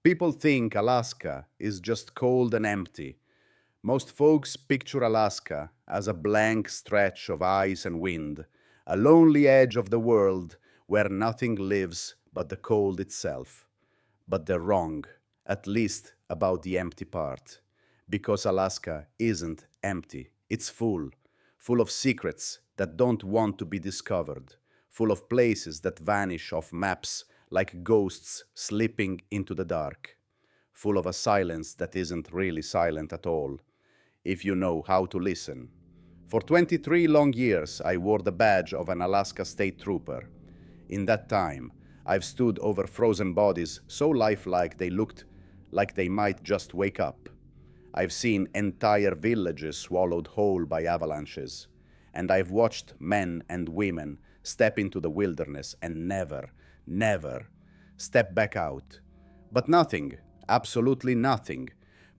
People think Alaska is just cold and empty. Most folks picture Alaska as a blank stretch of ice and wind, a lonely edge of the world where nothing lives but the cold itself. But they're wrong, at least about the empty part. Because Alaska isn't empty, it's full of secrets that don't want to be discovered, full of places that vanish off maps like ghosts slipping into the dark, full of a silence that isn't really silent at all, if you know how to listen. For 23 long years, I wore the badge of an Alaska State Trooper. In that time, I've stood over frozen bodies so lifelike they looked like they might just wake up. I've seen entire villages swallowed whole by avalanches, and I've watched men and women step into the wilderness and never step back out. But nothing, absolutely nothing,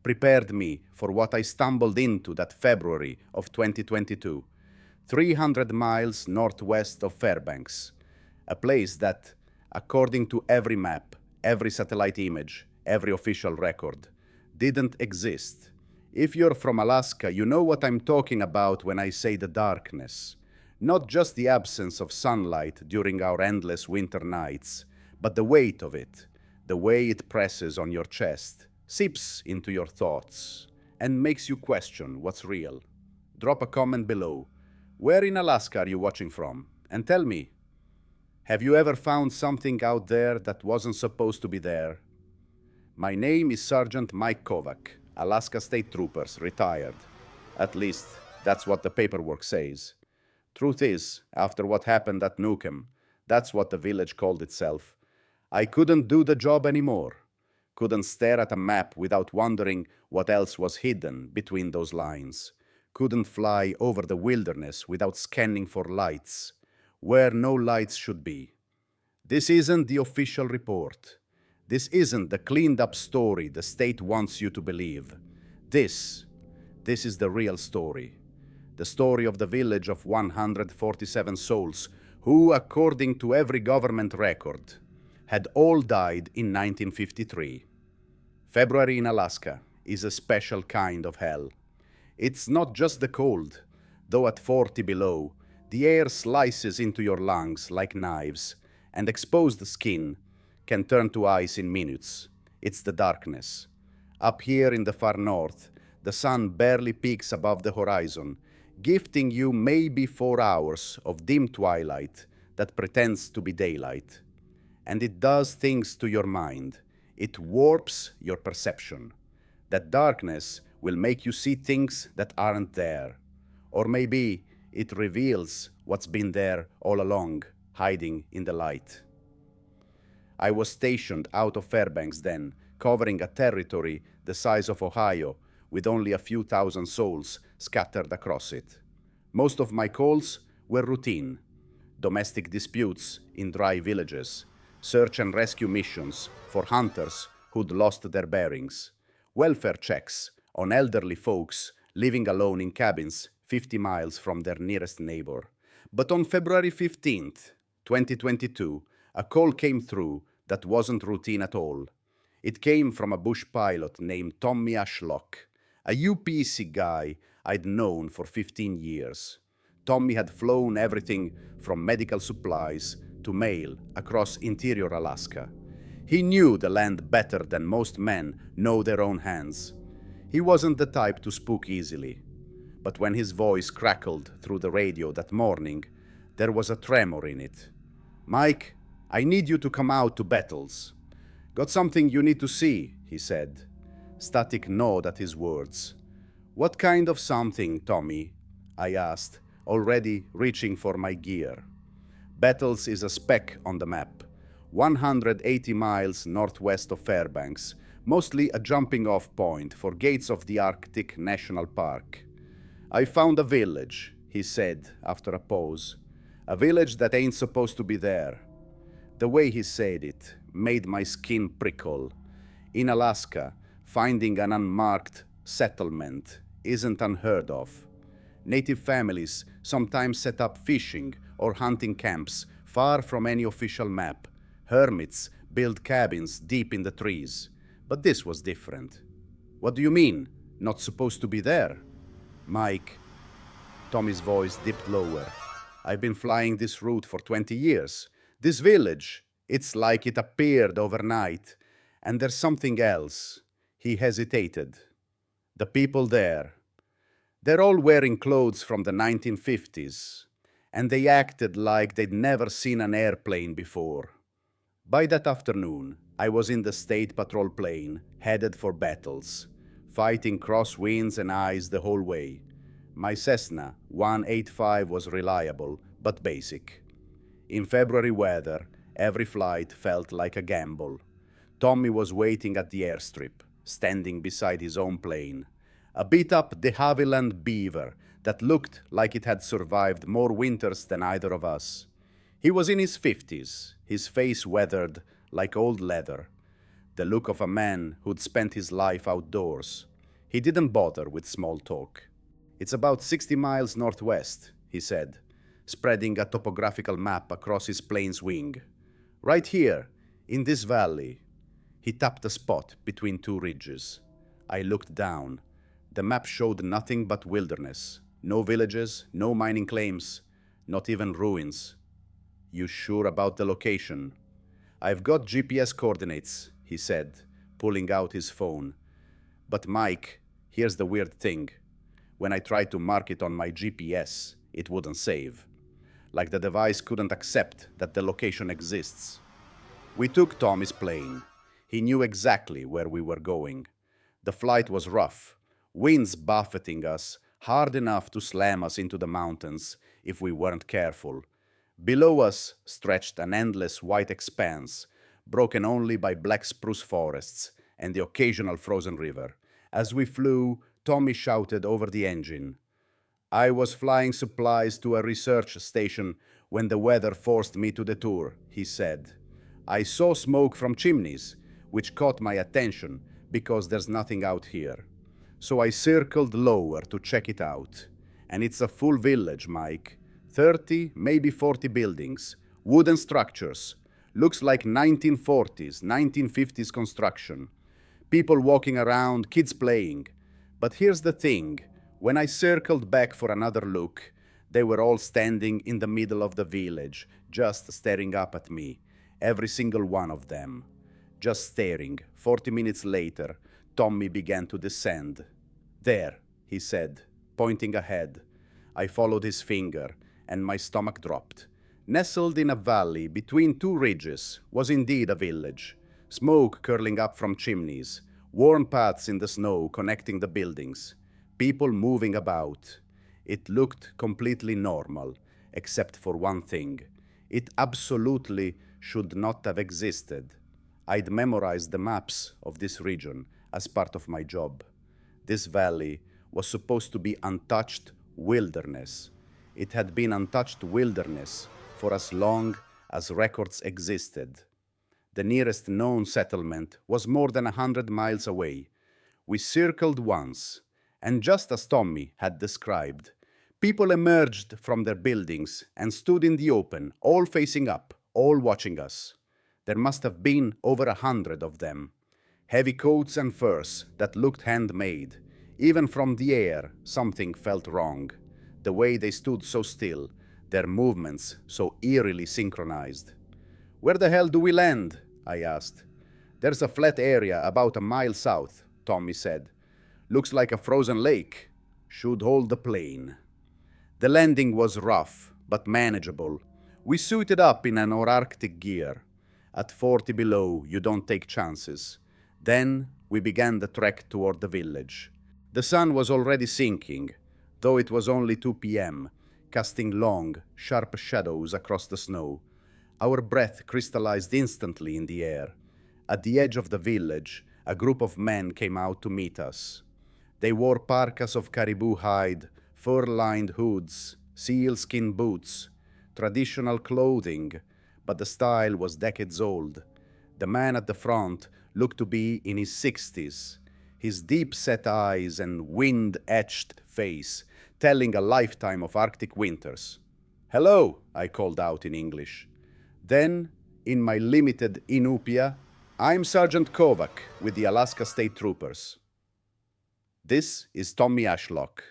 prepared me for what I stumbled into that February of 2022, 300 miles northwest of Fairbanks, a place that, according to every map, every satellite image, every official record, didn't exist. If you're from Alaska, you know what I'm talking about when I say the darkness. Not just the absence of sunlight during our endless winter nights, but the weight of it, the way it presses on your chest, seeps into your thoughts, and makes you question what's real. Drop a comment below. Where in Alaska are you watching from? And tell me, have you ever found something out there that wasn't supposed to be there? My name is Sergeant Mike Kovac, Alaska State Troopers, retired. At least, that's what the paperwork says. Truth is, after what happened at Nukem, that's what the village called itself, I couldn't do the job anymore. Couldn't stare at a map without wondering what else was hidden between those lines. Couldn't fly over the wilderness without scanning for lights, where no lights should be. This isn't the official report. This isn't the cleaned-up story the state wants you to believe. This is the real story. The story of the village of 147 souls who, according to every government record, had all died in 1953. February in Alaska is a special kind of hell. It's not just the cold, though at 40 below, the air slices into your lungs like knives, and exposed skin can turn to ice in minutes. It's the darkness. Up here in the far north, the sun barely peaks above the horizon, gifting you maybe 4 hours of dim twilight that pretends to be daylight. And it does things to your mind. It warps your perception. That darkness will make you see things that aren't there. Or maybe it reveals what's been there all along, hiding in the light. I was stationed out of Fairbanks then, covering a territory the size of Ohio, with only a few thousand souls scattered across it. Most of my calls were routine. Domestic disputes in dry villages, search and rescue missions for hunters who'd lost their bearings, welfare checks on elderly folks living alone in cabins 50 miles from their nearest neighbor. But on February 15th, 2022, a call came through that wasn't routine at all. It came from a bush pilot named Tommy Ashlock, a UPC guy I'd known for 15 years. Tommy had flown everything from medical supplies to mail across interior Alaska. He knew the land better than most men know their own hands. He wasn't the type to spook easily. But when his voice crackled through the radio that morning, there was a tremor in it. "Mike, I need you to come out to Bettles. Got something you need to see," he said. Static gnawed at his words. "What kind of something, Tommy?" I asked, already reaching for my gear. Bettles is a speck on the map, 180 miles northwest of Fairbanks, mostly a jumping-off point for Gates of the Arctic National Park. "I found a village," he said after a pause. "A village that ain't supposed to be there." The way he said it made my skin prickle. In Alaska, finding an unmarked settlement isn't unheard of. Native families sometimes set up fishing or hunting camps far from any official map. Hermits build cabins deep in the trees. But this was different. What do you mean? Not supposed to be there? Mike, Tommy's voice dipped lower. I've been flying this route for 20 years. This village, it's like it appeared overnight. And there's something else. He hesitated. The people there. They're all wearing clothes from the 1950s. And they acted like they'd never seen an airplane before. By that afternoon, I was in the state patrol plane, headed for battles, fighting crosswinds and ice the whole way. My Cessna 185 was reliable, but basic. In February weather, every flight felt like a gamble. Tommy was waiting at the airstrip, standing beside his own plane. A beat-up de Havilland Beaver that looked like it had survived more winters than either of us. He was in his 50s, his face weathered like old leather, the look of a man who'd spent his life outdoors. He didn't bother with small talk. It's about 60 miles northwest, he said, spreading a topographical map across his plane's wing. Right here, in this valley. He tapped a spot between two ridges. I looked down. The map showed nothing but wilderness. No villages, no mining claims, not even ruins. You sure about the location? I've got GPS coordinates, he said, pulling out his phone. But Mike, here's the weird thing. When I tried to mark it on my GPS, it wouldn't save. Like the device couldn't accept that the location exists. We took Tommy's plane. He knew exactly where we were going. The flight was rough, winds buffeting us hard enough to slam us into the mountains if we weren't careful. Below us stretched an endless white expanse, broken only by black spruce forests and the occasional frozen river. As we flew, Tommy shouted over the engine. I was flying supplies to a research station when the weather forced me to detour, he said. I saw smoke from chimneys, which caught my attention because there's nothing out here. So I circled lower to check it out. And it's a full village, Mike. 30, maybe 40 buildings, wooden structures. Looks like 1940s, 1950s construction. People walking around, kids playing. But here's the thing. When I circled back for another look, they were all standing in the middle of the village, just staring up at me. Every single one of them. Just staring. 40 minutes later, Tommy began to descend. There, he said, pointing ahead. I followed his finger, and my stomach dropped. Nestled in a valley between two ridges was indeed a village. Smoke curling up from chimneys, worn paths in the snow connecting the buildings, people moving about. It looked completely normal, except for one thing. It absolutely should not have existed. I'd memorized the maps of this region as part of my job. This valley was supposed to be untouched wilderness. It had been untouched wilderness for as long as records existed. The nearest known settlement was more than 100 miles away. We circled once, and just as Tommy had described, people emerged from their buildings and stood in the open, all facing up, all watching us. There must have been over 100 of them. Heavy coats and furs that looked handmade. Even from the air, something felt wrong. The way they stood so still, their movements so eerily synchronized. Where the hell do we land? I asked. There's a flat area about a mile south, Tommy said. Looks like a frozen lake. Should hold the plane. The landing was rough, but manageable. We suited up in an Arctic gear. At 40 below, you don't take chances. Then we began the trek toward the village. The sun was already sinking, though it was only 2 p.m., casting long, sharp shadows across the snow. Our breath crystallized instantly in the air. At the edge of the village, a group of men came out to meet us. They wore parkas of caribou hide, fur-lined hoods, sealskin boots, traditional clothing, but the style was decades old. The man at the front looked to be in his 60s, his deep-set eyes and wind-etched face telling a lifetime of Arctic winters. "Hello," I called out in English. Then, in my limited Inupia, I'm Sergeant Kovac with the Alaska State Troopers. This is Tommy Ashlock.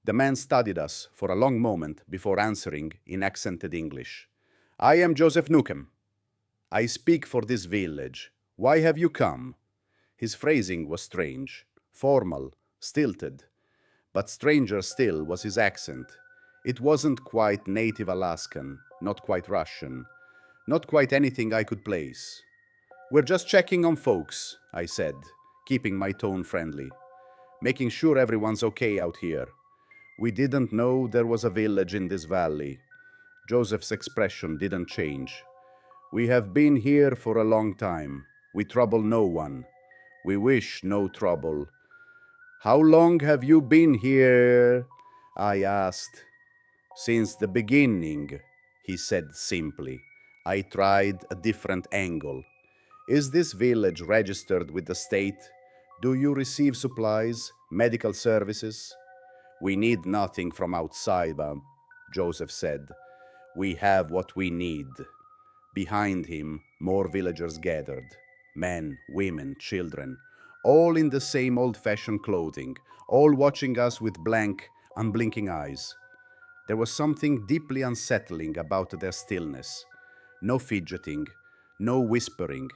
The man studied us for a long moment before answering in accented English. I am Joseph Newcomb. I speak for this village. Why have you come? His phrasing was strange, formal, stilted, but stranger still was his accent. It wasn't quite native Alaskan, not quite Russian, not quite anything I could place. We're just checking on folks, I said, keeping my tone friendly, making sure everyone's okay out here. We didn't know there was a village in this valley. Joseph's expression didn't change. We have been here for a long time. We trouble no one. We wish no trouble. How long have you been here? I asked. Since the beginning, he said simply. I tried a different angle. Is this village registered with the state? Do you receive supplies, medical services? We need nothing from outside, Joseph said. We have what we need. Behind him, more villagers gathered. Men, women, children, all in the same old-fashioned clothing, all watching us with blank, unblinking eyes. There was something deeply unsettling about their stillness. No fidgeting, no whispering,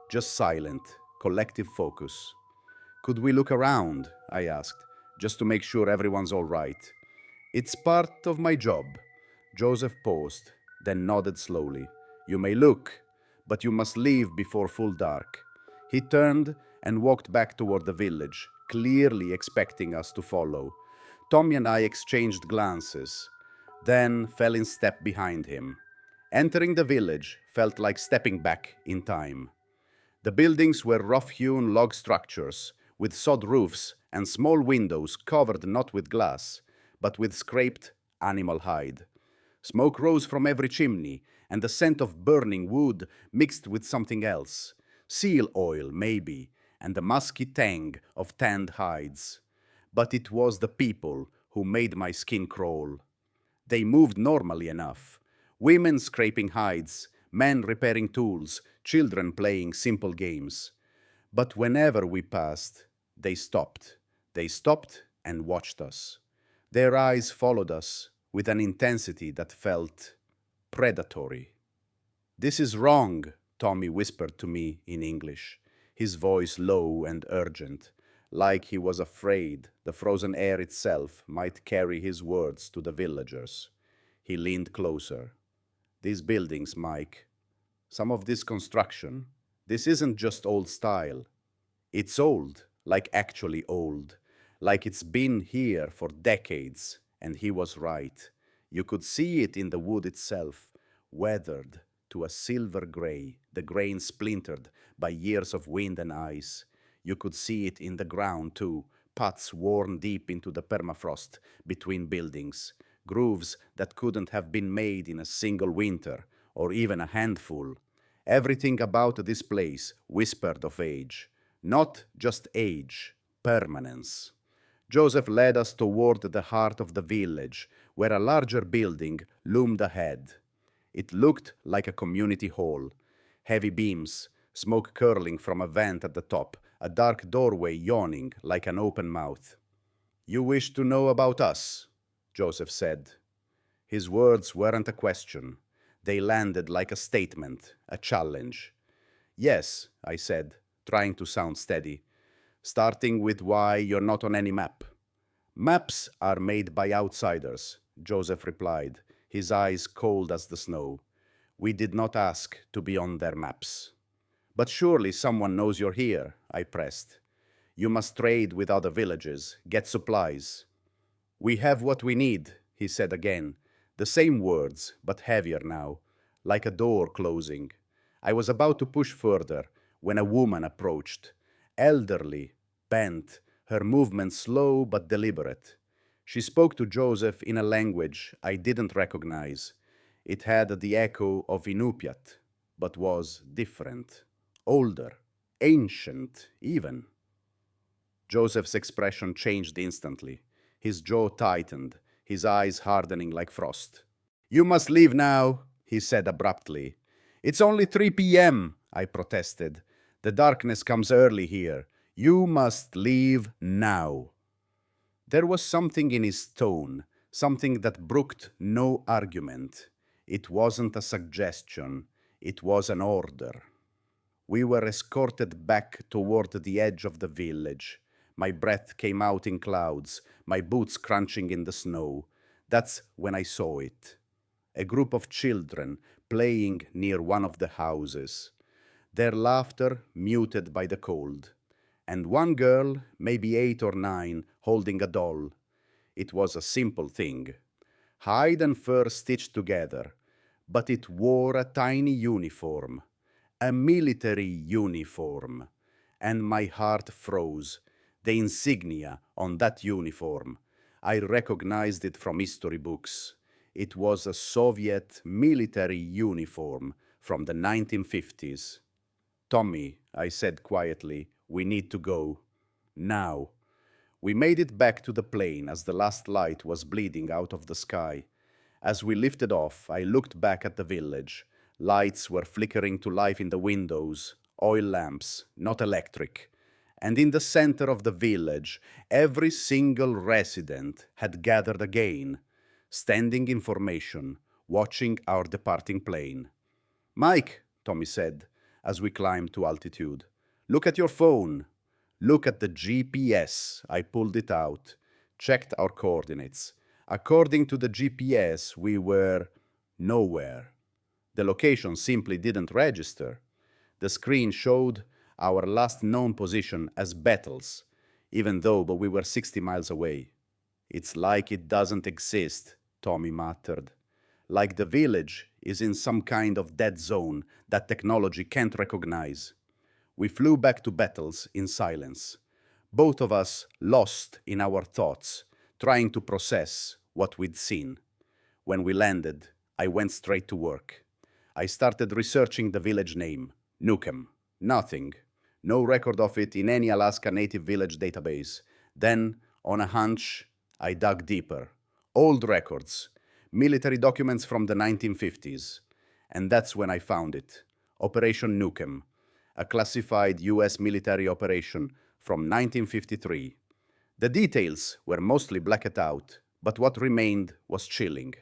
just silent, collective focus. Could we look around? I asked, just to make sure everyone's all right. It's part of my job. Joseph paused, then nodded slowly. You may look, but you must leave before full dark. He turned and walked back toward the village, clearly expecting us to follow. Tommy and I exchanged glances, then fell in step behind him. Entering the village felt like stepping back in time. The buildings were rough-hewn log structures, with sod roofs and small windows covered not with glass, but with scraped animal hide. Smoke rose from every chimney, and the scent of burning wood mixed with something else. Seal oil, maybe, and the musky tang of tanned hides. But it was the people who made my skin crawl. They moved normally enough. Women scraping hides, men repairing tools, children playing simple games. But whenever we passed, they stopped. They stopped and watched us. Their eyes followed us with an intensity that felt predatory. This is wrong, Tommy whispered to me in English, his voice low and urgent, like he was afraid the frozen air itself might carry his words to the villagers. He leaned closer. These buildings, Mike, some of this construction, this isn't just old style. It's old, like actually old, like it's been here for decades, and he was right. You could see it in the wood itself, weathered to a silver gray, the grain splintered by years of wind and ice. You could see it in the ground, too, paths worn deep into the permafrost between buildings, grooves that couldn't have been made in a single winter, or even a handful. Everything about this place whispered of age. Not just age, permanence. Joseph led us toward the heart of the village, where a larger building loomed ahead. It looked like a community hall. Heavy beams, smoke curling from a vent at the top, a dark doorway yawning like an open mouth. You wish to know about us, Joseph said. His words weren't a question. They landed like a statement, a challenge. Yes, I said, trying to sound steady, starting with why you're not on any map. Maps are made by outsiders, Joseph replied, his eyes cold as the snow. We did not ask to be on their maps. But surely someone knows you're here, I pressed. You must trade with other villages, get supplies. We have what we need, he said again, the same words, but heavier now, like a door closing. I was about to push further when a woman approached, elderly, bent, her movements slow but deliberate. She spoke to Joseph in a language I didn't recognize. It had the echo of Inupiat, but was different, older, ancient even. Joseph's expression changed instantly. His jaw tightened, his eyes hardening like frost. You must leave now, he said abruptly. It's only 3 p.m. I protested. The darkness comes early here. You must leave now. There was something in his tone, something that brooked no argument. It wasn't a suggestion, it was an order. We were escorted back toward the edge of the village. My breath came out in clouds, my boots crunching in the snow. That's when I saw it. A group of children playing near one of the houses, their laughter muted by the cold, and one girl, maybe 8 or 9, holding a doll. It was a simple thing, hide and fur stitched together, but it wore a tiny uniform, a military uniform, and my heart froze. The insignia on that uniform, I recognized it from history books. It was a Soviet military uniform from the 1950s. Tommy, I said quietly, we need to go. Now. We made it back to the plane as the last light was bleeding out of the sky. As we lifted off, I looked back at the village. Lights were flickering to life in the windows, oil lamps, not electric. And in the center of the village, every single resident had gathered again, standing in formation, watching our departing plane. Mike, Tommy said, as we climbed to altitude, look at your phone. Look at the GPS. I pulled it out, checked our coordinates. According to the GPS, we were nowhere. The location simply didn't register. The screen showed our last known position as Bettles, even though we were 60 miles away. It's like it doesn't exist, Tommy muttered. Like the village is in some kind of dead zone that technology can't recognize. We flew back to Bettles in silence, both of us lost in our thoughts, trying to process what we'd seen. When we landed, I went straight to work. I started researching the village name, Nukem. Nothing. No record of it in any Alaska Native Village database. Then, on a hunch, I dug deeper. Old records, military documents from the 1950s. And that's when I found it. Operation Nukem, a classified US military operation from 1953. The details were mostly blacked out, but what remained was chilling.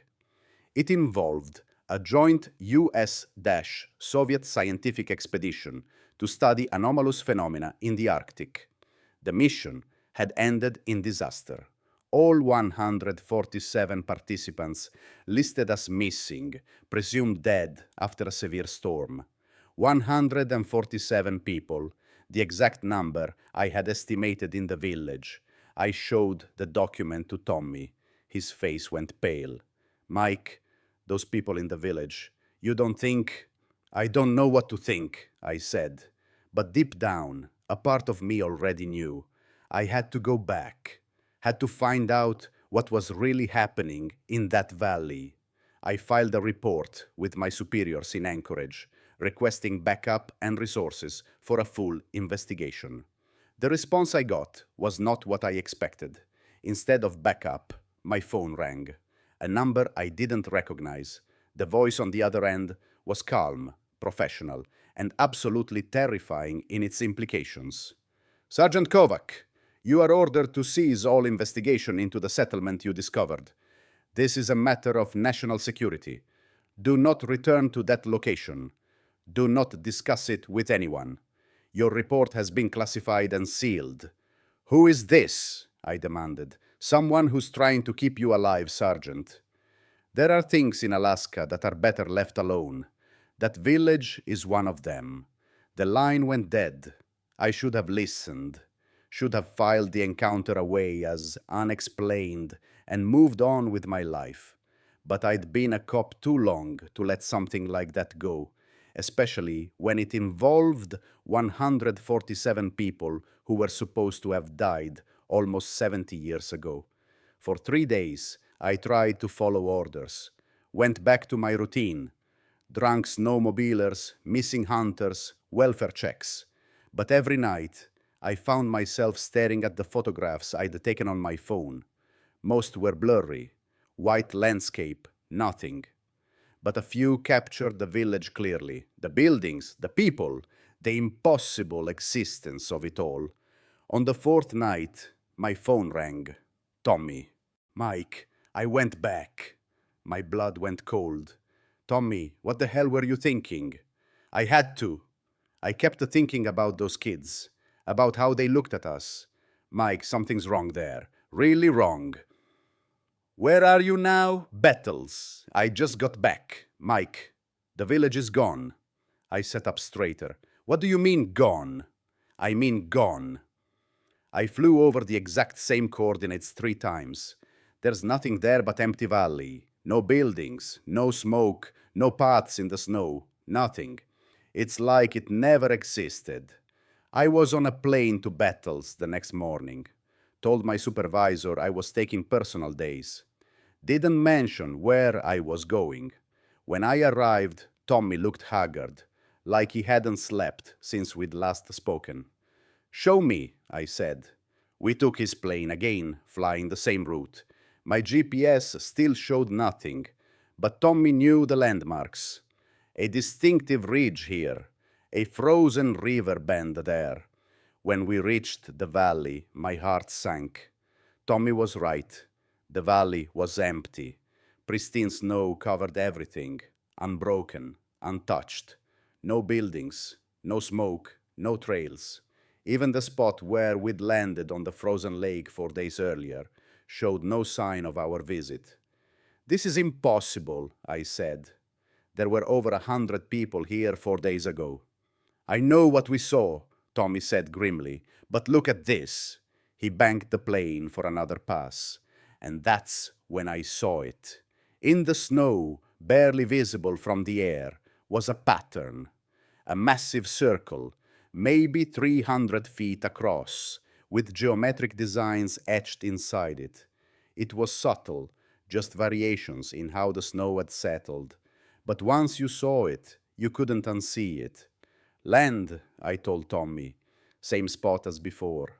It involved a joint US-Soviet scientific expedition to study anomalous phenomena in the Arctic. The mission had ended in disaster. All 147 participants listed as missing, presumed dead after a severe storm. 147 people, the exact number I had estimated in the village. I showed the document to Tommy. His face went pale. Mike, those people in the village, you don't think... I don't know what to think, I said. But deep down, a part of me already knew. I had to go back, had to find out what was really happening in that valley. I filed a report with my superiors in Anchorage, requesting backup and resources for a full investigation. The response I got was not what I expected. Instead of backup, my phone rang. A number I didn't recognize. The voice on the other end was calm, professional, and absolutely terrifying in its implications. Sergeant Kovac, you are ordered to cease all investigation into the settlement you discovered. This is a matter of national security. Do not return to that location. Do not discuss it with anyone. Your report has been classified and sealed. Who is this? I demanded. Someone who's trying to keep you alive, Sergeant. There are things in Alaska that are better left alone. That village is one of them. The line went dead. I should have listened, should have filed the encounter away as unexplained and moved on with my life. But I'd been a cop too long to let something like that go, especially when it involved 147 people who were supposed to have died almost 70 years ago. For 3 days, I tried to follow orders, went back to my routine, drunk snowmobilers, missing hunters, welfare checks. But every night, I found myself staring at the photographs I'd taken on my phone. Most were blurry, white landscape, nothing. but a few captured the village clearly. The buildings, the people, the impossible existence of it all. On the fourth night, my phone rang. Tommy. Mike, I went back. My blood went cold. Tommy, what the hell were you thinking? I had to. I kept thinking about those kids, about how they looked at us. Mike, something's wrong there. Really wrong. Where are you now? Bettles. I just got back. Mike, the village is gone. I sat up straighter. What do you mean, gone? I mean, gone. I flew over the exact same coordinates 3 times. There's nothing there but empty valley. No buildings, no smoke, no paths in the snow, nothing. It's like it never existed. I was on a plane to Battles the next morning. Told my supervisor I was taking personal days. Didn't mention where I was going. When I arrived, Tommy looked haggard, like he hadn't slept since we'd last spoken. Show me, I said. We took his plane again, flying the same route. My GPS still showed nothing, but Tommy knew the landmarks. A distinctive ridge here, a frozen river bend there. When we reached the valley, my heart sank. Tommy was right. The valley was empty. Pristine snow covered everything, unbroken, untouched. No buildings, no smoke, no trails. Even the spot where we'd landed on the frozen lake 4 days earlier showed no sign of our visit. This is impossible, I said. There were over 100 people here 4 days ago. I know what we saw, Tommy said grimly, but look at this. He banked the plane for another pass, and that's when I saw it. In the snow, barely visible from the air, was a pattern, a massive circle, maybe 300 feet across, with geometric designs etched inside it. It was subtle, just variations in how the snow had settled. But once you saw it, you couldn't unsee it. Land, I told Tommy. Same spot as before.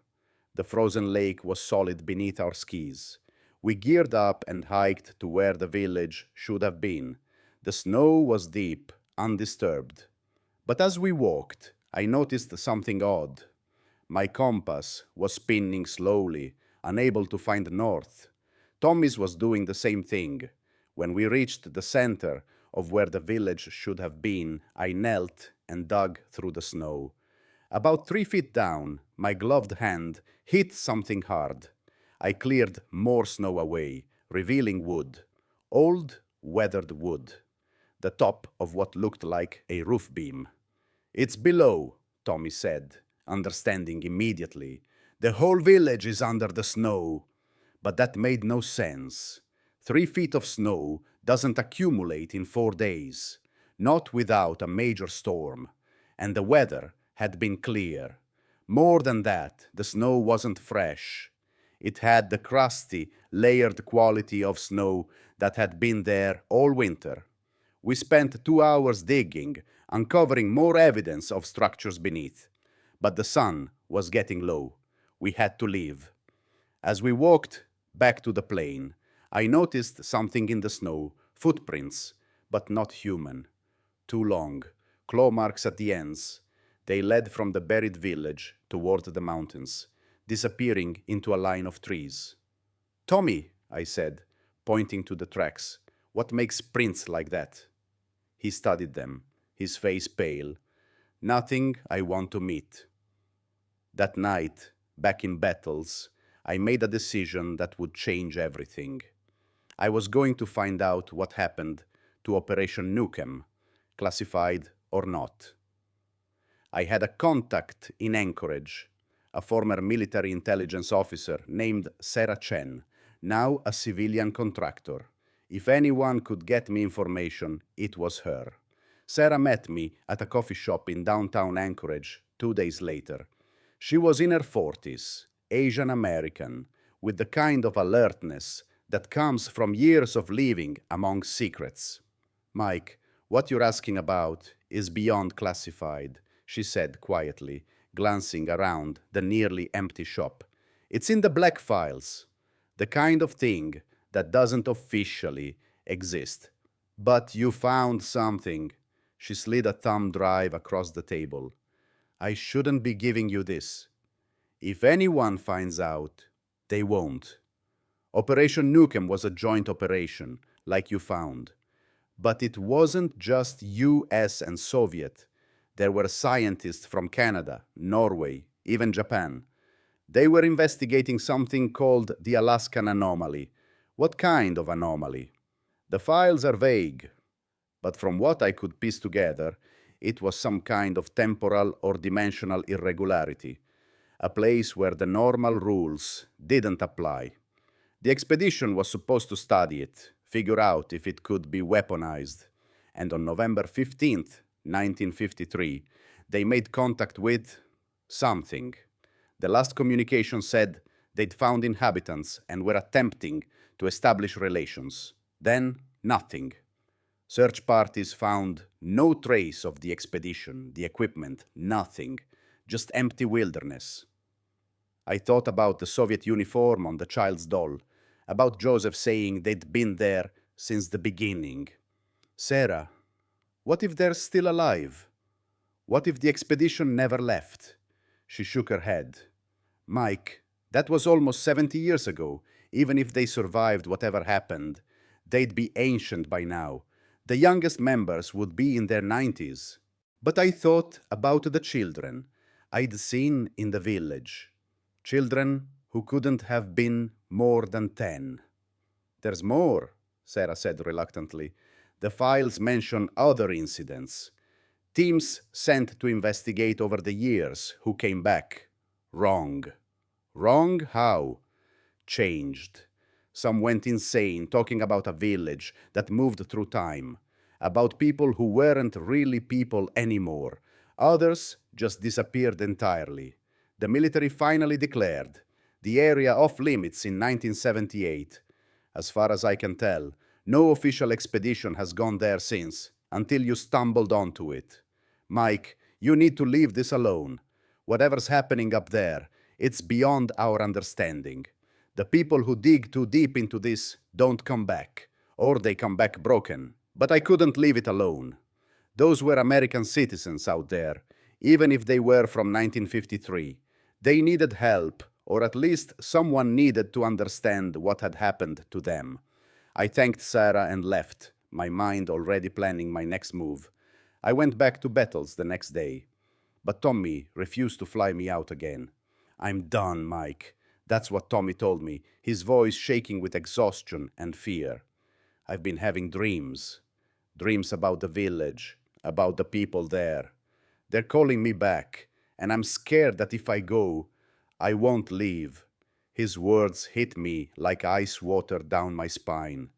The frozen lake was solid beneath our skis. We geared up and hiked to where the village should have been. The snow was deep, undisturbed. But as we walked, I noticed something odd. My compass was spinning slowly, unable to find north. Tommy's was doing the same thing. When we reached the center of where the village should have been, I knelt and dug through the snow. About 3 feet down, my gloved hand hit something hard. I cleared more snow away, revealing wood. Old, weathered wood. The top of what looked like a roof beam. It's below, Tommy said, understanding immediately. The whole village is under the snow. But that made no sense. 3 feet of snow doesn't accumulate in 4 days, not without a major storm. And the weather had been clear. More than that, the snow wasn't fresh. It had the crusty, layered quality of snow that had been there all winter. We spent 2 hours digging, uncovering more evidence of structures beneath. But the sun was getting low. We had to leave. As we walked back to the plane, I noticed something in the snow, footprints, but not human. Too long, claw marks at the ends. They led from the buried village toward the mountains, disappearing into a line of trees. Tommy, I said, pointing to the tracks, what makes prints like that? He studied them, his face pale. Nothing I want to meet. That night, back in Battles, I made a decision that would change everything. I was going to find out what happened to Operation Nukem, classified or not. I had a contact in Anchorage, a former military intelligence officer named Sarah Chen, now a civilian contractor. If anyone could get me information, it was her. Sarah met me at a coffee shop in downtown Anchorage 2 days later. She was in her 40s, Asian American, with the kind of alertness that comes from years of living among secrets. Mike, what you're asking about is beyond classified, she said quietly, glancing around the nearly empty shop. It's in the black files, the kind of thing that doesn't officially exist, But you found something. She slid a thumb drive across the table. I shouldn't be giving you this. If anyone finds out, they won't. Operation Nukem was a joint operation, like you found. But it wasn't just US and Soviet. There were scientists from Canada, Norway, even Japan. They were investigating something called the Alaskan anomaly. What kind of anomaly? The files are vague, but from what I could piece together, it was some kind of temporal or dimensional irregularity, a place where the normal rules didn't apply. The expedition was supposed to study it, figure out if it could be weaponized, and on November 15th, 1953, they made contact with something. The last communication said they'd found inhabitants and were attempting to establish relations. Then, nothing. Search parties found no trace of the expedition, the equipment, nothing. Just empty wilderness. I thought about the Soviet uniform on the child's doll, about Joseph saying they'd been there since the beginning. Sarah, what if they're still alive? What if the expedition never left? She shook her head. Mike, that was almost 70 years ago. Even if they survived whatever happened, they'd be ancient by now. The youngest members would be in their 90s. But I thought about the children I'd seen in the village. Children who couldn't have been more than 10. There's more, Sarah said reluctantly. The files mention other incidents. Teams sent to investigate over the years who came back. Wrong. Wrong how? Changed. Some went insane talking about a village that moved through time, about people who weren't really people anymore. Others just disappeared entirely. The military finally declared the area off limits in 1978. As far as I can tell, no official expedition has gone there since, until you stumbled onto it. Mike, you need to leave this alone. Whatever's happening up there, it's beyond our understanding. The people who dig too deep into this don't come back, or they come back broken. But I couldn't leave it alone. Those were American citizens out there, even if they were from 1953. They needed help, or at least someone needed to understand what had happened to them. I thanked Sarah and left, my mind already planning my next move. I went back to Bettles the next day. But Tommy refused to fly me out again. I'm done, Mike. That's what Tommy told me, his voice shaking with exhaustion and fear. I've been having dreams. Dreams about the village, about the people there. They're calling me back, and I'm scared that if I go, I won't leave. His words hit me like ice water down my spine.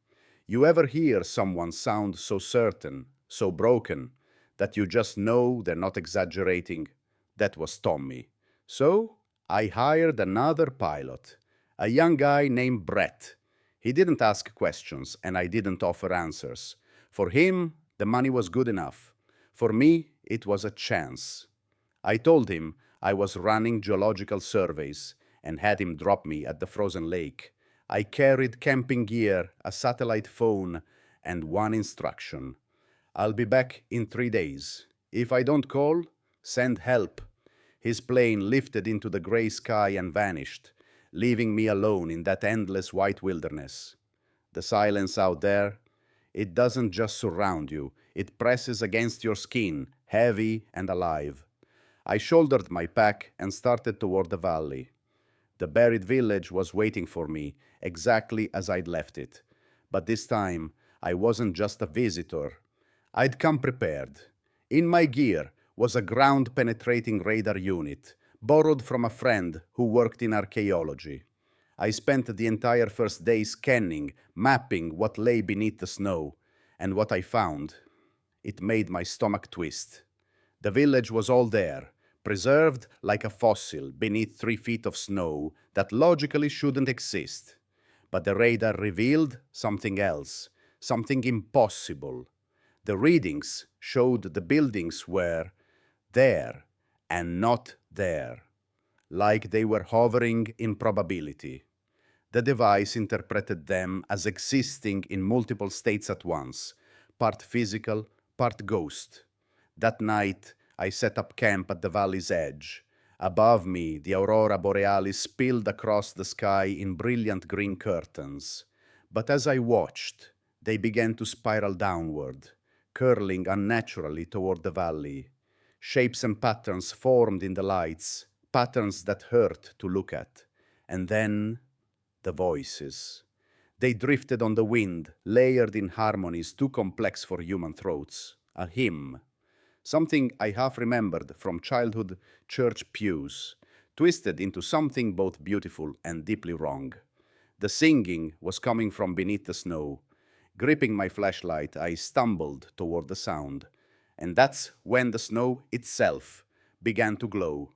You ever hear someone sound so certain, so broken, that you just know they're not exaggerating? That was Tommy. So I hired another pilot, a young guy named Brett. He didn't ask questions, and I didn't offer answers. For him, the money was good enough. For me, it was a chance. I told him I was running geological surveys and had him drop me at the frozen lake. I carried camping gear, a satellite phone, and one instruction. I'll be back in 3 days. If I don't call, send help. His plane lifted into the gray sky and vanished, leaving me alone in that endless white wilderness. The silence out there, it doesn't just surround you, it presses against your skin, heavy and alive. I shouldered my pack and started toward the valley. The buried village was waiting for me, exactly as I'd left it. But this time, I wasn't just a visitor. I'd come prepared. In my gear was a ground-penetrating radar unit, borrowed from a friend who worked in archaeology. I spent the entire first day scanning, mapping what lay beneath the snow, and what I found, it made my stomach twist. The village was all there, preserved like a fossil beneath 3 feet of snow that logically shouldn't exist. But the radar revealed something else, something impossible. The readings showed the buildings were there and not there, like they were hovering in probability. The device interpreted them as existing in multiple states at once, part physical, part ghost. That night, I set up camp at the valley's edge. Above me, the aurora borealis spilled across the sky in brilliant green curtains. But as I watched, they began to spiral downward, curling unnaturally toward the valley. Shapes and patterns formed in the lights, patterns that hurt to look at. And then, the voices. They drifted on the wind, layered in harmonies too complex for human throats. A hymn. Something I half remembered from childhood church pews, twisted into something both beautiful and deeply wrong. The singing was coming from beneath the snow. Gripping my flashlight, I stumbled toward the sound, and that's when the snow itself began to glow.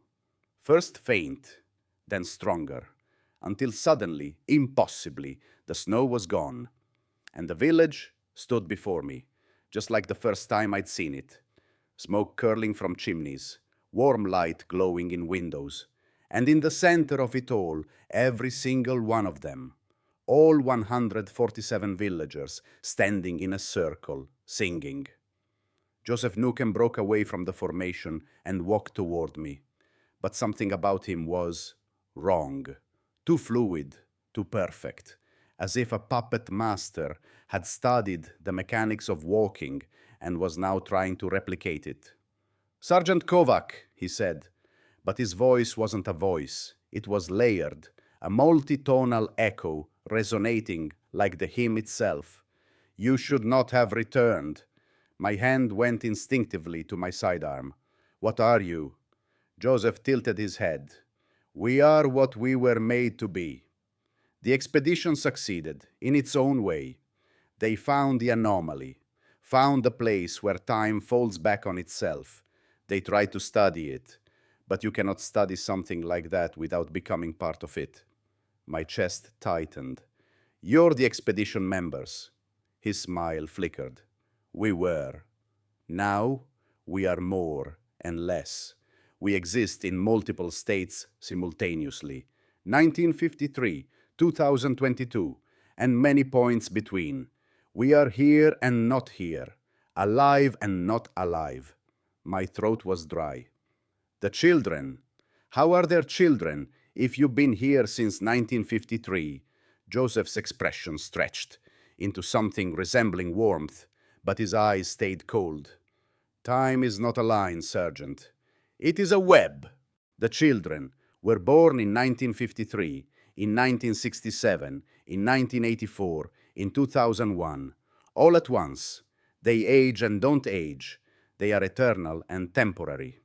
First faint, then stronger, until suddenly, impossibly, the snow was gone, and the village stood before me, just like the first time I'd seen it. Smoke curling from chimneys, warm light glowing in windows, and in the center of it all, every single one of them, all 147 villagers standing in a circle, singing. Joseph Nukem broke away from the formation and walked toward me, but something about him was wrong, too fluid, too perfect, as if a puppet master had studied the mechanics of walking and was now trying to replicate it. Sergeant Kovac, he said, but his voice wasn't a voice. It was layered, a multitonal echo resonating like the hymn itself. You should not have returned. My hand went instinctively to my sidearm. What are you? Joseph tilted his head. We are what we were made to be. The expedition succeeded, in its own way. They found the anomaly, found the place where time folds back on itself. They tried to study it, but you cannot study something like that without becoming part of it. My chest tightened. You're the expedition members. His smile flickered. We were. Now, we are more and less. We exist in multiple states simultaneously. 1953, 2022, and many points between. We are here and not here, alive and not alive. My throat was dry. The children. How are their children if you've been here since 1953? Joseph's expression stretched into something resembling warmth, but his eyes stayed cold. Time is not a line, Sergeant. It is a web. The children were born in 1953, in 1967, in 1984, in 2001. All at once. They age and don't age. They are eternal and temporary.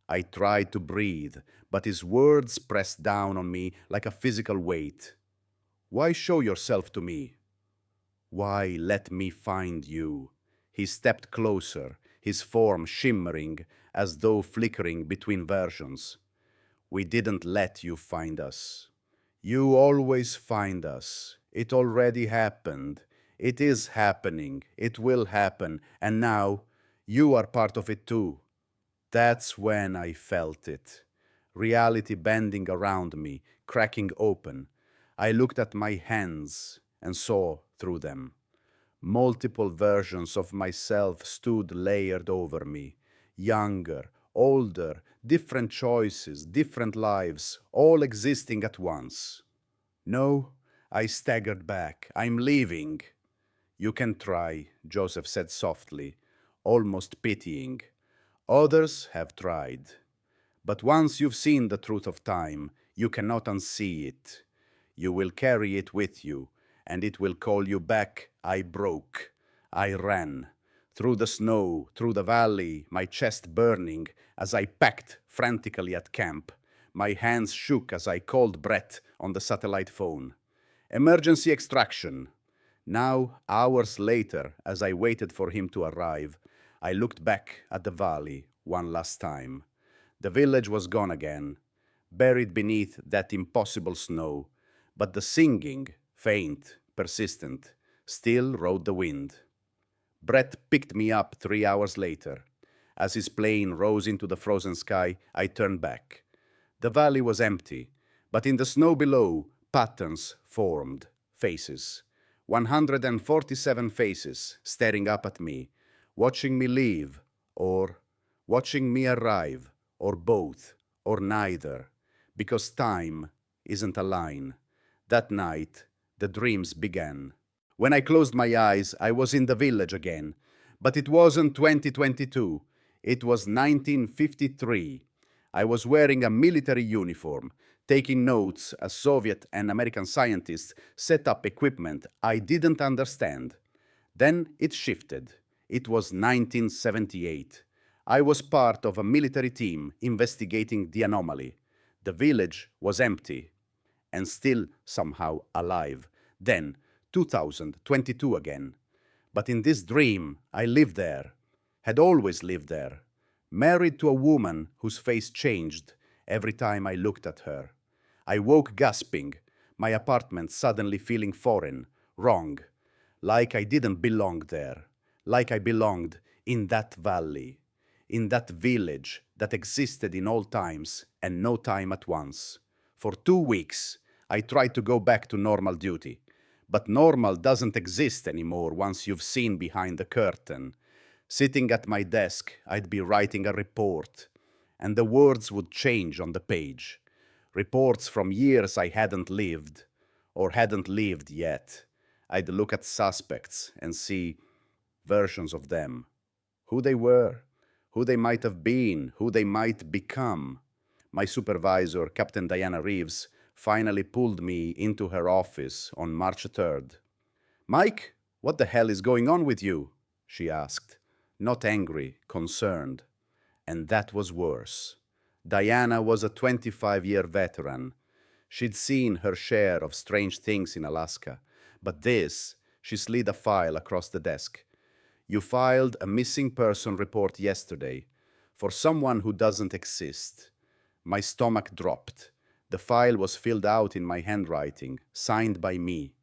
I tried to breathe, but his words pressed down on me like a physical weight. Why show yourself to me? Why let me find you? He stepped closer, his form shimmering as though flickering between versions. We didn't let you find us. You always find us. It already happened. It is happening. It will happen. And now, you are part of it too. That's when I felt it. Reality bending around me, cracking open. I looked at my hands and saw through them. Multiple versions of myself stood layered over me. Younger, older, different choices, different lives, all existing at once. No, I staggered back. I'm leaving. You can try, Joseph said softly, almost pitying. Others have tried. But once you've seen the truth of time, you cannot unsee it. You will carry it with you, and it will call you back. I broke. I ran. Through the snow, through the valley, my chest burning as I packed frantically at camp. My hands shook as I called Brett on the satellite phone. Emergency extraction. Now, hours later, as I waited for him to arrive, I looked back at the valley one last time. The village was gone again, buried beneath that impossible snow, but the singing, faint, persistent, still rode the wind. Brett picked me up 3 hours later. As his plane rose into the frozen sky, I turned back. The valley was empty, but in the snow below, patterns formed, faces. 147 faces staring up at me, watching me leave, or watching me arrive, or both, or neither, because time isn't a line. That night, the dreams began. When I closed my eyes, I was in the village again. But it wasn't 2022. It was 1953. I was wearing a military uniform, taking notes as Soviet and American scientists set up equipment I didn't understand. Then it shifted. It was 1978. I was part of a military team investigating the anomaly. The village was empty and still somehow alive. Then, 2022 again. But in this dream, I lived there, had always lived there, married to a woman whose face changed every time I looked at her. I woke gasping, my apartment suddenly feeling foreign, wrong, like I didn't belong there, like I belonged in that valley, in that village that existed in all times and no time at once. For 2 weeks, I tried to go back to normal duty. But normal doesn't exist anymore once you've seen behind the curtain. Sitting at my desk, I'd be writing a report, and the words would change on the page. Reports from years I hadn't lived, or hadn't lived yet. I'd look at suspects and see versions of them. Who they were, who they might have been, who they might become. My supervisor, Captain Diana Reeves, finally pulled me into her office on March 3rd. Mike, what the hell is going on with you? She asked, not angry, concerned. And that was worse. Diana was a 25-year veteran. She'd seen her share of strange things in Alaska, but this, she slid a file across the desk. You filed a missing person report yesterday for someone who doesn't exist. My stomach dropped. The file was filled out in my handwriting, signed by me.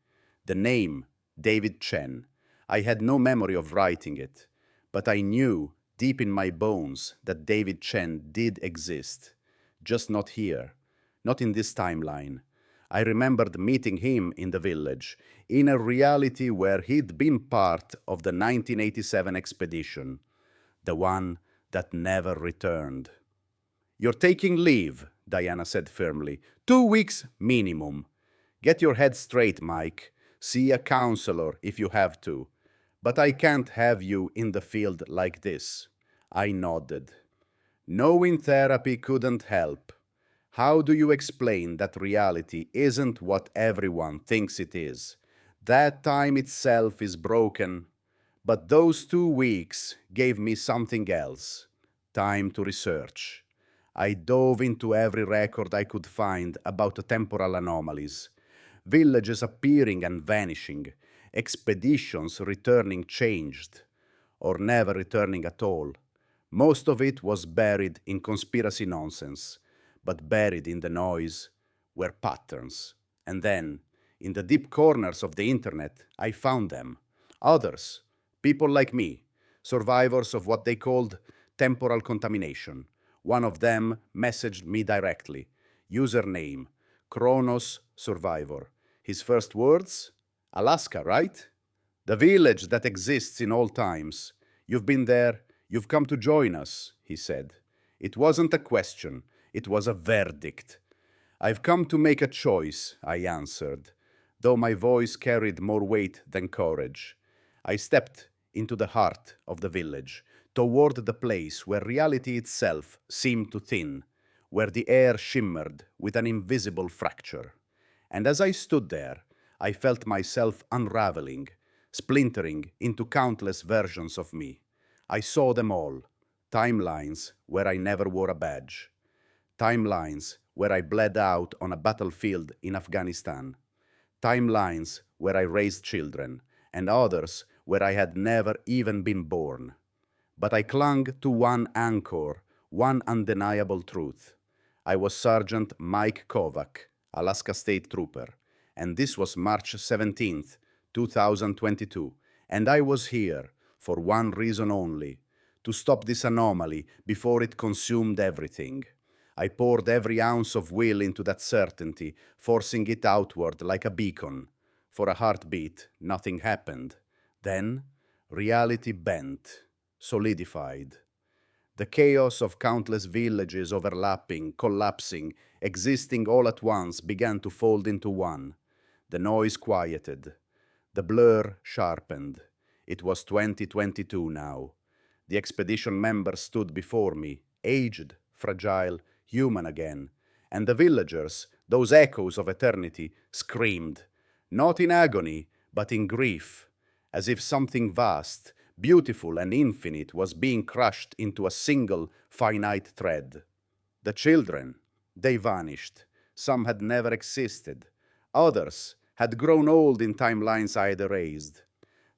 The name, David Chen. I had no memory of writing it, but I knew deep in my bones that David Chen did exist. Just not here, not in this timeline. I remembered meeting him in the village, in a reality where he'd been part of the 1987 expedition, the one that never returned. You're taking leave, Diana said firmly. 2 weeks minimum. Get your head straight, Mike. See a counselor if you have to. But I can't have you in the field like this. I nodded. Knowing therapy couldn't help. How do you explain that reality isn't what everyone thinks it is? That time itself is broken. But those 2 weeks gave me something else. Time to research. I dove into every record I could find about the temporal anomalies. Villages appearing and vanishing, expeditions returning changed, or never returning at all. Most of it was buried in conspiracy nonsense, but buried in the noise were patterns. And then, in the deep corners of the internet, I found them. Others, people like me, survivors of what they called temporal contamination. One of them messaged me directly. Username, Kronos Survivor. His first words? Alaska, right? The village that exists in all times. You've been there, you've come to join us, he said. It wasn't a question, it was a verdict. I've come to make a choice, I answered, though my voice carried more weight than courage. I stepped into the heart of the village, toward the place where reality itself seemed to thin, where the air shimmered with an invisible fracture. And as I stood there, I felt myself unraveling, splintering into countless versions of me. I saw them all, timelines where I never wore a badge, timelines where I bled out on a battlefield in Afghanistan, timelines where I raised children, and others where I had never even been born. But I clung to one anchor, one undeniable truth. I was Sergeant Mike Kovac, Alaska State Trooper, and this was March 17th, 2022, and I was here for one reason only, to stop this anomaly before it consumed everything. I poured every ounce of will into that certainty, forcing it outward like a beacon. For a heartbeat, nothing happened. Then, reality bent, solidified. The chaos of countless villages overlapping, collapsing, existing all at once began to fold into one. The noise quieted. The blur sharpened. It was 2022 now. The expedition members stood before me, aged, fragile, human again. And the villagers, those echoes of eternity, screamed, not in agony, but in grief, as if something vast, beautiful, and infinite was being crushed into a single finite thread. The children, they vanished. Some had never existed. Others had grown old in timelines I had erased.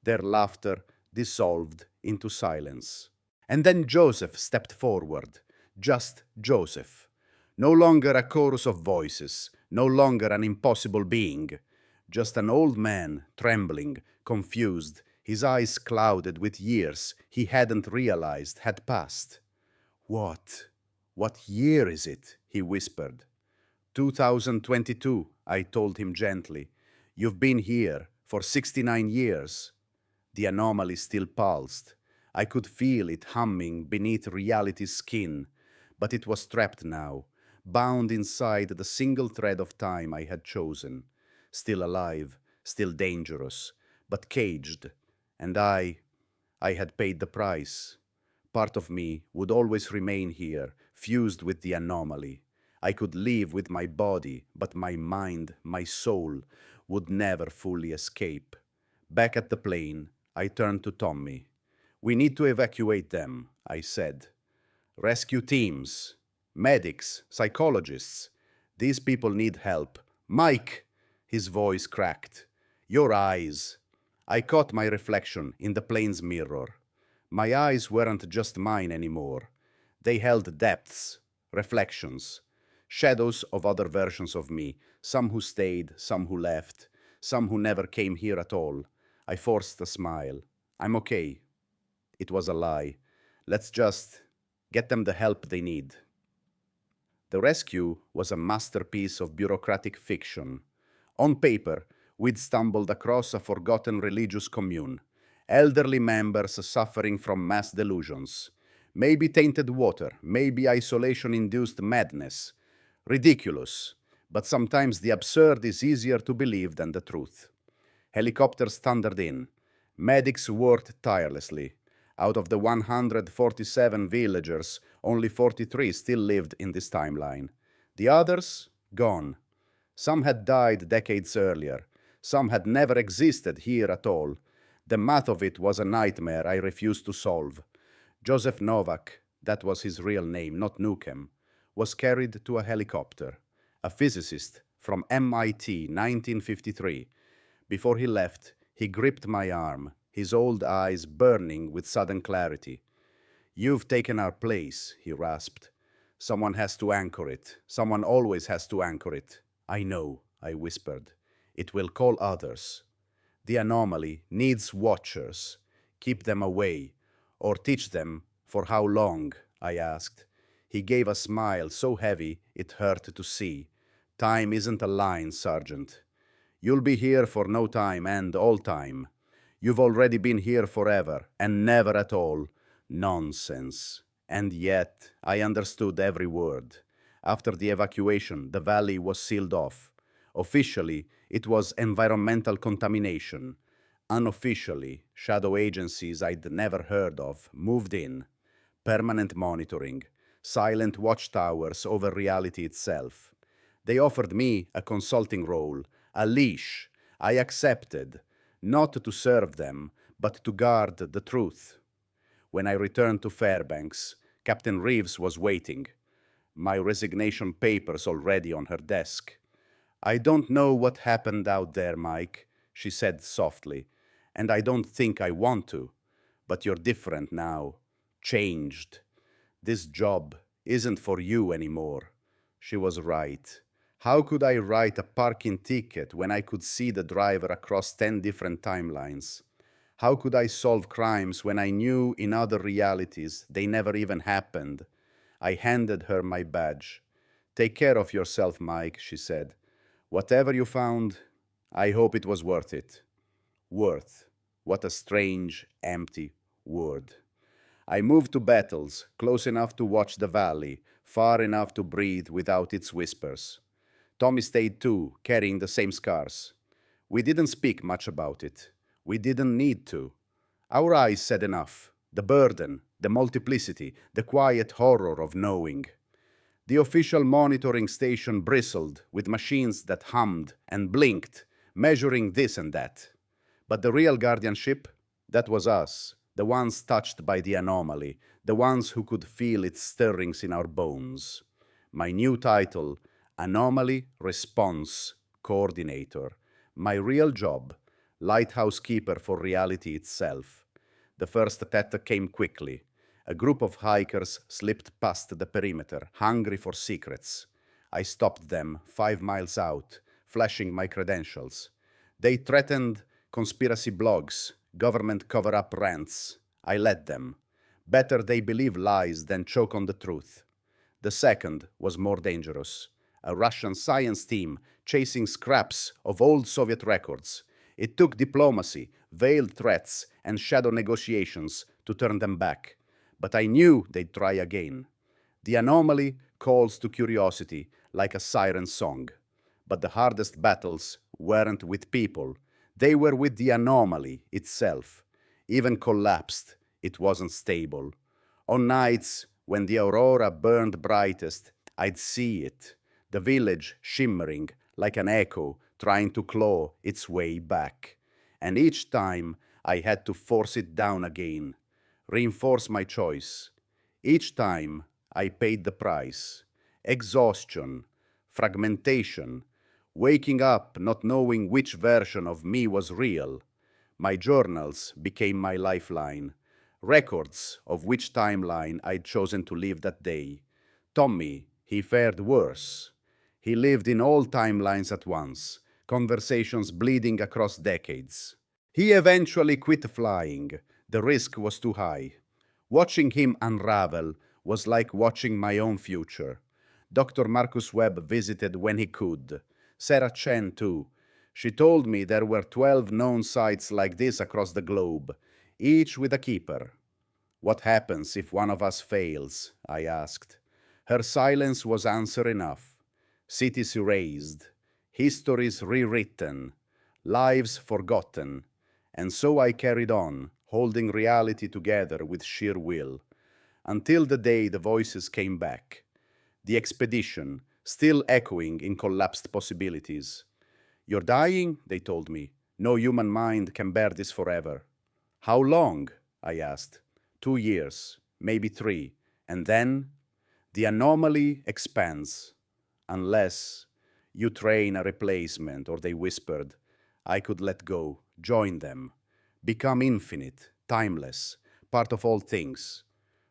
Their laughter dissolved into silence. And then Joseph stepped forward, just Joseph. No longer a chorus of voices, no longer an impossible being, just an old man, trembling, confused, his eyes clouded with years he hadn't realized had passed. What? What year is it? He whispered. 2022, I told him gently. You've been here for 69 years. The anomaly still pulsed. I could feel it humming beneath reality's skin, but it was trapped now, bound inside the single thread of time I had chosen. Still alive, still dangerous, but caged. And I had paid the price. Part of me would always remain here, fused with the anomaly. I could live with my body, but my mind, my soul, would never fully escape. Back at the plane, I turned to Tommy. We need to evacuate them, I said. Rescue teams, medics, psychologists. These people need help. Mike! His voice cracked. Your eyes. I caught my reflection in the plane's mirror. My eyes weren't just mine anymore. They held depths, reflections, shadows of other versions of me, some who stayed, some who left, some who never came here at all. I forced a smile. I'm okay. It was a lie. Let's just get them the help they need. The rescue was a masterpiece of bureaucratic fiction. On paper, we'd stumbled across a forgotten religious commune, elderly members suffering from mass delusions. Maybe tainted water, maybe isolation-induced madness. Ridiculous, but sometimes the absurd is easier to believe than the truth. Helicopters thundered in. Medics worked tirelessly. Out of the 147 villagers, only 43 still lived in this timeline. The others, gone. Some had died decades earlier. Some had never existed here at all. The math of it was a nightmare I refused to solve. Joseph Novak, that was his real name, not Nukem, was carried to a helicopter. A physicist from MIT, 1953. Before he left, he gripped my arm, his old eyes burning with sudden clarity. You've taken our place, he rasped. Someone has to anchor it. Someone always has to anchor it. I know, I whispered. It will call others. The anomaly needs watchers. Keep them away. Or teach them for how long, I asked. He gave a smile so heavy it hurt to see. Time isn't a line, Sergeant. You'll be here for no time and all time. You've already been here forever and never at all. Nonsense. And yet, I understood every word. After the evacuation, the valley was sealed off. Officially, it was environmental contamination. Unofficially, shadow agencies I'd never heard of moved in. Permanent monitoring, silent watchtowers over reality itself. They offered me a consulting role, a leash. I accepted, not to serve them, but to guard the truth. When I returned to Fairbanks, Captain Reeves was waiting. My resignation papers already on her desk. I don't know what happened out there, Mike, she said softly, and I don't think I want to. But you're different now, changed. This job isn't for you anymore. She was right. How could I write a parking ticket when I could see the driver across 10 different timelines? How could I solve crimes when I knew in other realities they never even happened? I handed her my badge. Take care of yourself, Mike, she said. Whatever you found, I hope it was worth it. Worth. What a strange, empty word. I moved to Battles, close enough to watch the valley, far enough to breathe without its whispers. Tommy stayed too, carrying the same scars. We didn't speak much about it. We didn't need to. Our eyes said enough. The burden, the multiplicity, the quiet horror of knowing. The official monitoring station bristled with machines that hummed and blinked, measuring this and that. But the real guardianship, that was us, the ones touched by the anomaly, the ones who could feel its stirrings in our bones. My new title, Anomaly Response Coordinator. My real job, lighthouse keeper for reality itself. The first attack came quickly. A group of hikers slipped past the perimeter, hungry for secrets. I stopped them 5 miles out, flashing my credentials. They threatened conspiracy blogs, government cover up rants. I let them. Better they believe lies than choke on the truth. The second was more dangerous. A Russian science team chasing scraps of old Soviet records. It took diplomacy, veiled threats, and shadow negotiations to turn them back. But I knew they'd try again. The anomaly calls to curiosity like a siren song. But the hardest battles weren't with people, they were with the anomaly itself. Even collapsed, it wasn't stable. On nights when the aurora burned brightest, I'd see it, the village shimmering like an echo trying to claw its way back. And each time I had to force it down again, reinforce my choice. Each time I paid the price. Exhaustion, fragmentation, waking up not knowing which version of me was real. My journals became my lifeline, records of which timeline I'd chosen to live that day. Tommy, he fared worse. He lived in all timelines at once, conversations bleeding across decades. He eventually quit flying. The risk was too high. Watching him unravel was like watching my own future. Dr. Marcus Webb visited when he could. Sarah Chen, too. She told me there were 12 known sites like this across the globe, each with a keeper. What happens if one of us fails? I asked. Her silence was answer enough. Cities erased, histories rewritten, lives forgotten. And so I carried on, holding reality together with sheer will, until the day the voices came back. The expedition, still echoing in collapsed possibilities. You're dying, they told me. No human mind can bear this forever. How long? I asked. 2 years, maybe 3. And then the anomaly expands. Unless you train a replacement, or they whispered, I could let go, join them, become infinite, timeless, part of all things.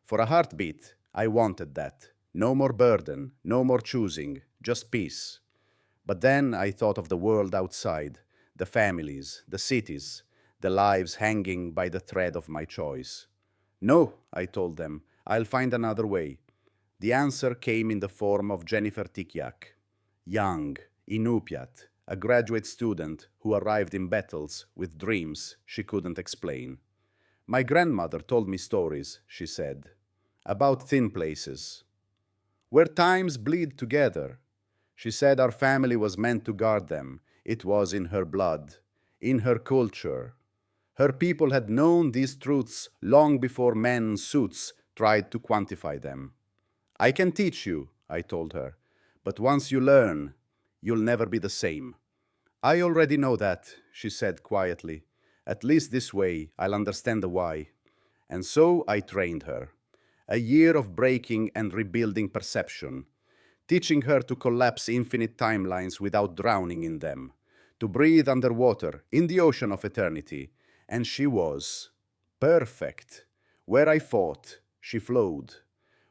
For a heartbeat, I wanted that. No more burden, no more choosing, just peace. But then I thought of the world outside, the families, the cities, the lives hanging by the thread of my choice. No, I told them, I'll find another way. The answer came in the form of Jennifer Tikyak, young, Inupiat, a graduate student who arrived in Battles with dreams she couldn't explain. My grandmother told me stories, she said, about thin places, where times bleed together. She said our family was meant to guard them. It was in her blood, in her culture. Her people had known these truths long before men in suits tried to quantify them. I can teach you, I told her, but once you learn, you'll never be the same. I already know that, she said quietly. At least this way I'll understand the why. And so I trained her. A year of breaking and rebuilding perception, teaching her to collapse infinite timelines without drowning in them, to breathe underwater in the ocean of eternity. And she was perfect. Where I fought, she flowed.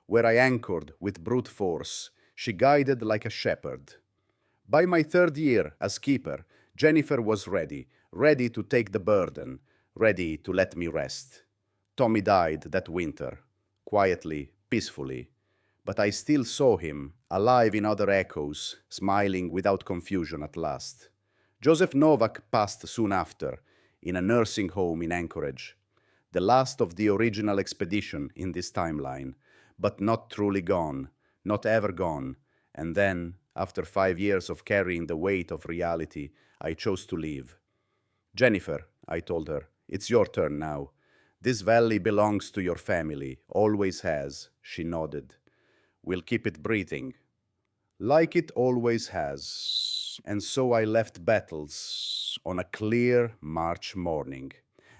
Where I anchored with brute force, she guided like a shepherd. By my 3rd year as keeper, Jennifer was ready, ready to take the burden, ready to let me rest. Tommy died that winter, quietly, peacefully, but I still saw him, alive in other echoes, smiling without confusion at last. Joseph Novak passed soon after, in a nursing home in Anchorage, the last of the original expedition in this timeline, but not truly gone, not ever gone. And then, after 5 years of carrying the weight of reality, I chose to leave. Jennifer, I told her, it's your turn now. This valley belongs to your family, always has, she nodded. We'll keep it breathing, like it always has. And so I left Battles on a clear March morning.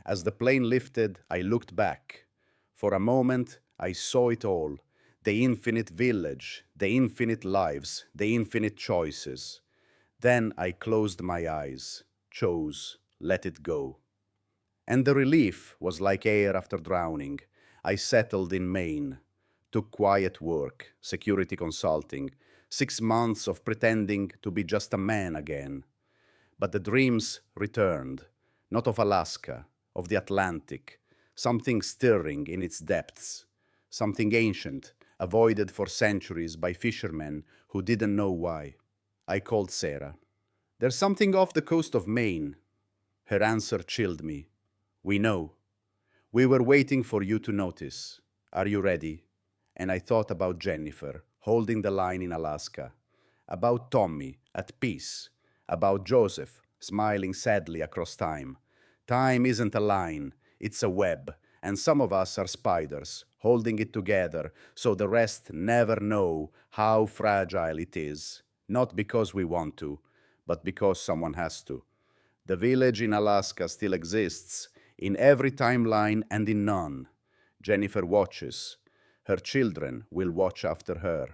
As the plane lifted, I looked back. For a moment, I saw it all: the infinite village, the infinite lives, the infinite choices. Then I closed my eyes, chose, let it go. And the relief was like air after drowning. I settled in Maine, took quiet work, security consulting, 6 months of pretending to be just a man again. But the dreams returned, not of Alaska, of the Atlantic, something stirring in its depths, something ancient, avoided for centuries by fishermen who didn't know why. I called Sarah. There's something off the coast of Maine. Her answer chilled me. We know. We were waiting for you to notice. Are you ready? And I thought about Jennifer, holding the line in Alaska, about Tommy, at peace, about Joseph, smiling sadly across time. Time isn't a line, it's a web, and some of us are spiders, holding it together so the rest never know how fragile it is, not because we want to, but because someone has to. The village in Alaska still exists, in every timeline and in none. Jennifer watches. Her children will watch after her.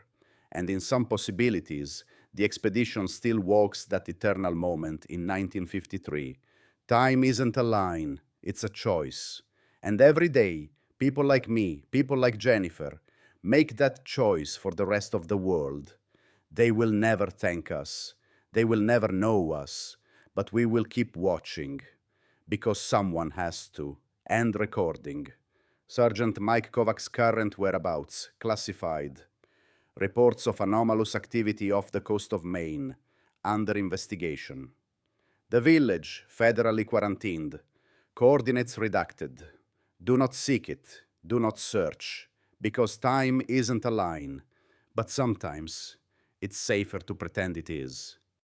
And in some possibilities, the expedition still walks that eternal moment in 1953. Time isn't a line, it's a choice. And every day, people like me, people like Jennifer, make that choice for the rest of the world. They will never thank us. They will never know us. But we will keep watching, because someone has to. End recording. Sergeant Mike Kovac's current whereabouts, classified. Reports of anomalous activity off the coast of Maine, under investigation. The village, federally quarantined. Coordinates redacted. Do not seek it, do not search, because time isn't a line, but sometimes it's safer to pretend it is.